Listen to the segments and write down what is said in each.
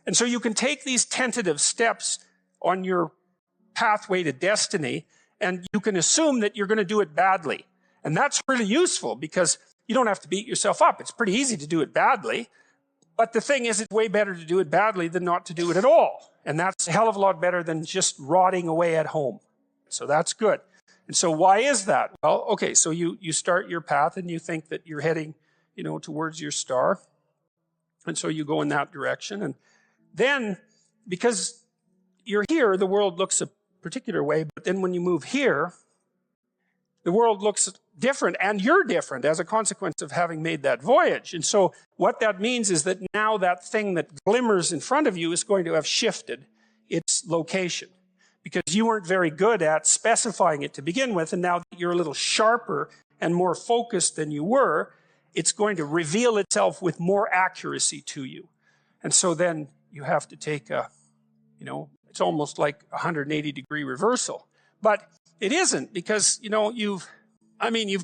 And so you can take these tentative steps on your pathway to destiny, and you can assume that you're going to do it badly. And that's really useful because you don't have to beat yourself up. It's pretty easy to do it badly. But the thing is, it's way better to do it badly than not to do it at all. And that's a hell of a lot better than just rotting away at home. So that's good. And so why is that? Well, okay, so you start your path and you think that you're heading, towards your star. And so you go in that direction. And then, because you're here, the world looks a particular way. But then when you move here, the world looks different, and you're different as a consequence of having made that voyage. And so what that means is that now that thing that glimmers in front of you is going to have shifted its location, because you weren't very good at specifying it to begin with, and now that you're a little sharper and more focused than you were, it's going to reveal itself with more accuracy to you. And so then you have to take it's almost like a 180-degree reversal. But it isn't, because, you've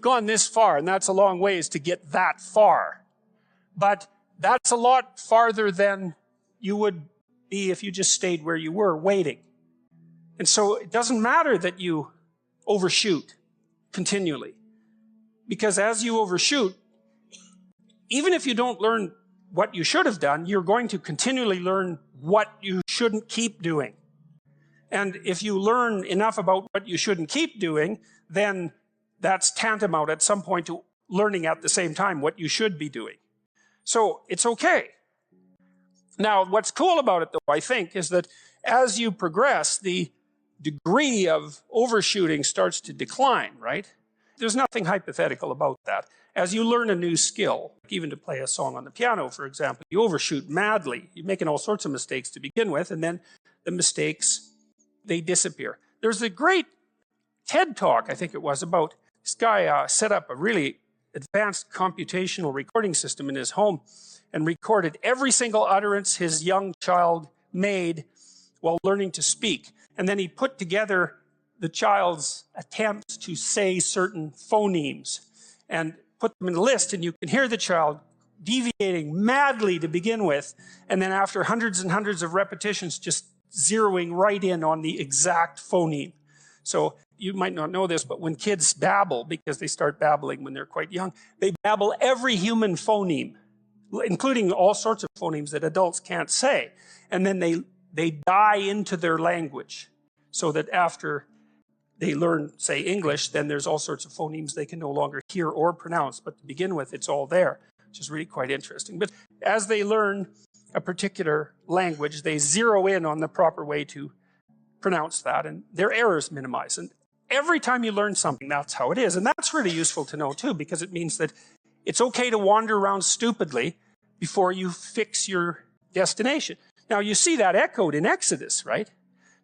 gone this far, and that's a long ways to get that far. But that's a lot farther than you would be if you just stayed where you were, waiting. And so it doesn't matter that you overshoot continually. Because as you overshoot, even if you don't learn what you should have done, you're going to continually learn what you shouldn't keep doing. And if you learn enough about what you shouldn't keep doing, then that's tantamount at some point to learning at the same time what you should be doing. So it's okay. Now, what's cool about it, though, I think, is that as you progress, the degree of overshooting starts to decline, right? There's nothing hypothetical about that. As you learn a new skill, even to play a song on the piano, for example, you overshoot madly. You're making all sorts of mistakes to begin with, and then the mistakes, they disappear. There's a great TED Talk, I think it was, about this guy set up a really advanced computational recording system in his home and recorded every single utterance his young child made while learning to speak. And then he put together the child's attempts to say certain phonemes and put them in a list, and you can hear the child deviating madly to begin with, and then after hundreds and hundreds of repetitions, just zeroing right in on the exact phoneme. So you might not know this, but when kids babble, because they start babbling when they're quite young, they babble every human phoneme, including all sorts of phonemes that adults can't say. And then they die into their language, so that after they learn, say, English, then there's all sorts of phonemes they can no longer hear or pronounce. But to begin with, it's all there, which is really quite interesting. But as they learn a particular language, they zero in on the proper way to pronounce that, and their errors minimize. And every time you learn something, that's how it is. And that's really useful to know, too, because it means that it's okay to wander around stupidly before you fix your destination. Now, you see that echoed in Exodus, right?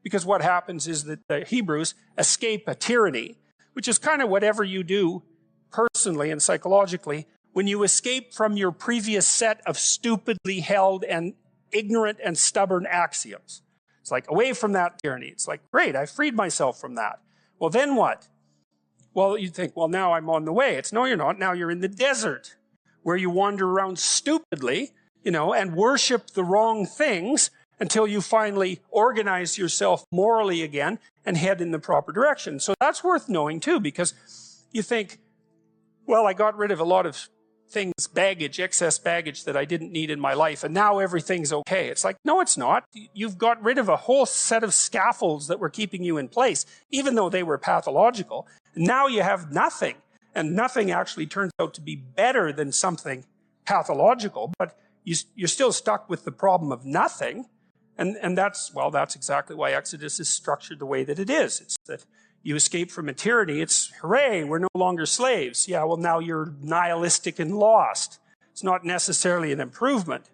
Because what happens is that the Hebrews escape a tyranny, which is kind of whatever you do personally and psychologically when you escape from your previous set of stupidly held and ignorant and stubborn axioms. It's like, away from that tyranny. It's like, great, I freed myself from that. Well, then what? Well, you think, well, now I'm on the way. It's, no, you're not. Now you're in the desert, where you wander around stupidly, and worship the wrong things until you finally organize yourself morally again and head in the proper direction. So that's worth knowing, too, because you think, well, I got rid of a lot of things, baggage, excess baggage that I didn't need in my life, and now everything's okay. It's like, no, it's not. You've got rid of a whole set of scaffolds that were keeping you in place, even though they were pathological. Now you have nothing, and nothing actually turns out to be better than something pathological, but you're still stuck with the problem of nothing. And that's exactly why Exodus is structured the way that it is. It's that you escape from a tyranny. It's, hooray, we're no longer slaves. Yeah, well, now you're nihilistic and lost. It's not necessarily an improvement.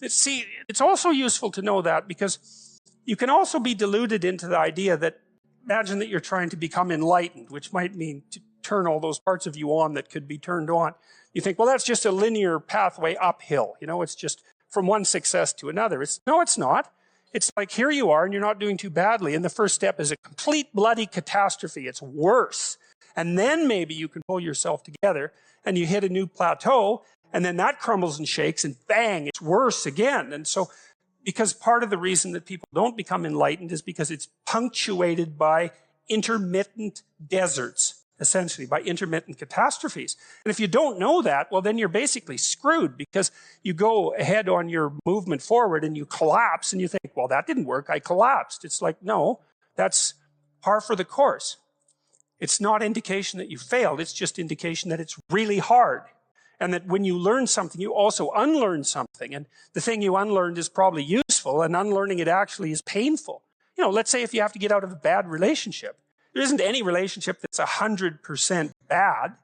It's also useful to know that, because you can also be deluded into the idea that, imagine that you're trying to become enlightened, which might mean to turn all those parts of you on that could be turned on. You think, well, that's just a linear pathway uphill. It's just from one success to another. No, it's not. It's like, here you are, and you're not doing too badly, and the first step is a complete bloody catastrophe. It's worse. And then maybe you can pull yourself together, and you hit a new plateau, and then that crumbles and shakes, and bang, it's worse again. And so Because part of the reason that people don't become enlightened is because it's punctuated by intermittent deserts, essentially, by intermittent catastrophes. And if you don't know that, well, then you're basically screwed, because you go ahead on your movement forward and you collapse and you think, well, that didn't work, I collapsed. It's like, no, that's par for the course. It's not indication that you failed, it's just indication that it's really hard. And that when you learn something, you also unlearn something. And the thing you unlearned is probably useful, and unlearning it actually is painful. You know, let's say if you have to get out of a bad relationship. There isn't any relationship that's 100% bad.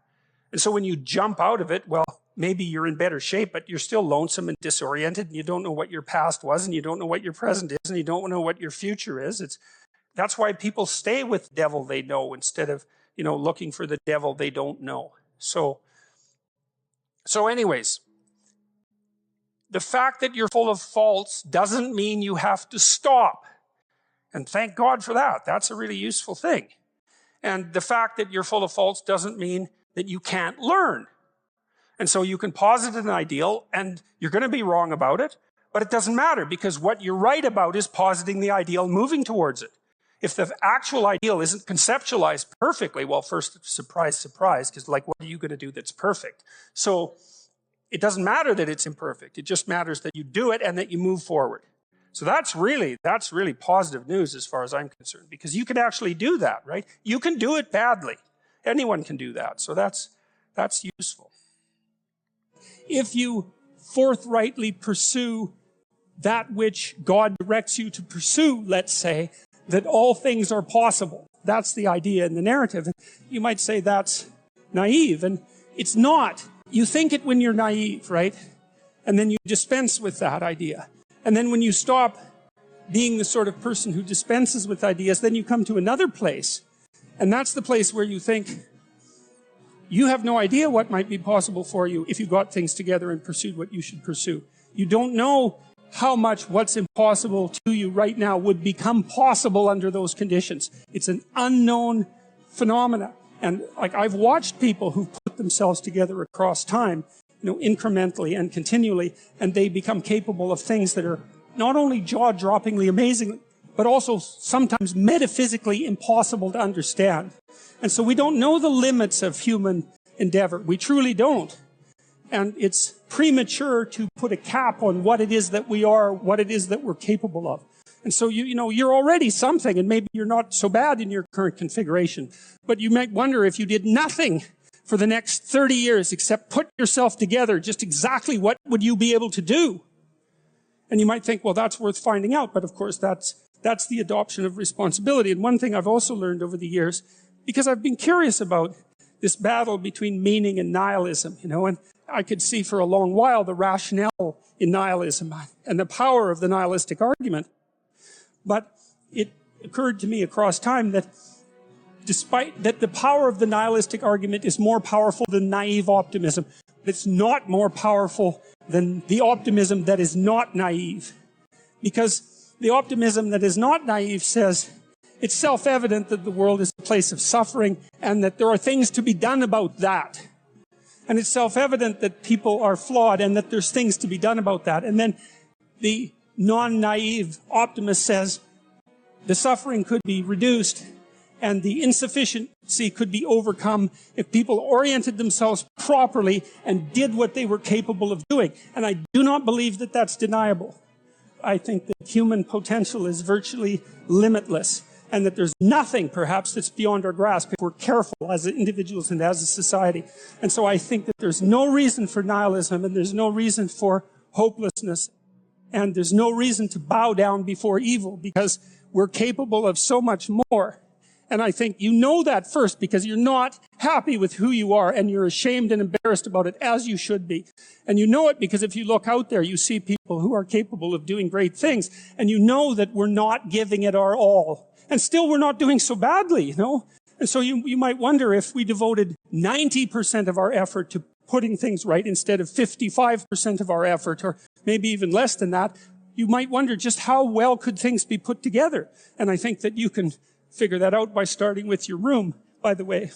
And so when you jump out of it, well, maybe you're in better shape, but you're still lonesome and disoriented, and you don't know what your past was, and you don't know what your present is, and you don't know what your future is. That's why people stay with the devil they know instead of, you know, looking for the devil they don't know. So anyways, the fact that you're full of faults doesn't mean you have to stop. And thank God for that. That's a really useful thing. And the fact that you're full of faults doesn't mean that you can't learn. And so you can posit an ideal, and you're going to be wrong about it, but it doesn't matter, because what you're right about is positing the ideal, moving towards it. If the actual ideal isn't conceptualized perfectly, well, first, surprise, surprise, because like, what are you going to do that's perfect? So it doesn't matter that it's imperfect. It just matters that you do it and that you move forward. So that's really positive news as far as I'm concerned, because you can actually do that, right? You can do it badly. Anyone can do that. So that's useful. If you forthrightly pursue that which God directs you to pursue, let's say, that all things are possible. That's the idea in the narrative. And you might say that's naive, and it's not. You think it when you're naive, right? And then you dispense with that idea. And then when you stop being the sort of person who dispenses with ideas, then you come to another place. And that's the place where you think you have no idea what might be possible for you if you got things together and pursued what you should pursue. You don't know how much what's impossible to you right now would become possible under those conditions. It's an unknown phenomena. And like, I've watched people who've put themselves together across time, you know, incrementally and continually, and they become capable of things that are not only jaw-droppingly amazing, but also sometimes metaphysically impossible to understand. And so we don't know the limits of human endeavor. We truly don't. And it's premature to put a cap on what it is that we are, what it is that we're capable of. And so you know, you're already something, and maybe you're not so bad in your current configuration. But you might wonder, if you did nothing for the next 30 years except put yourself together, just exactly what would you be able to do? And you might think, well, that's worth finding out. But of course, that's the adoption of responsibility. And one thing I've also learned over the years, because I've been curious about this battle between meaning and nihilism, you know, and I could see for a long while the rationale in nihilism and the power of the nihilistic argument. But it occurred to me across time that despite that the power of the nihilistic argument is more powerful than naive optimism, it's not more powerful than the optimism that is not naive. Because the optimism that is not naive says it's self-evident that the world is a place of suffering and that there are things to be done about that. And it's self-evident that people are flawed and that there's things to be done about that. And then the non-naive optimist says the suffering could be reduced and the insufficiency could be overcome if people oriented themselves properly and did what they were capable of doing. And I do not believe that that's deniable. I think that human potential is virtually limitless, and that there's nothing, perhaps, that's beyond our grasp if we're careful as individuals and as a society. And so I think that there's no reason for nihilism, and there's no reason for hopelessness, and there's no reason to bow down before evil, because we're capable of so much more. And I think you know that first, because you're not happy with who you are, and you're ashamed and embarrassed about it, as you should be. And you know it because if you look out there, you see people who are capable of doing great things, and you know that we're not giving it our all. And still we're not doing so badly, you know? And so you might wonder, if we devoted 90% of our effort to putting things right instead of 55% of our effort, or maybe even less than that, you might wonder just how well could things be put together. And I think that you can figure that out by starting with your room, by the way.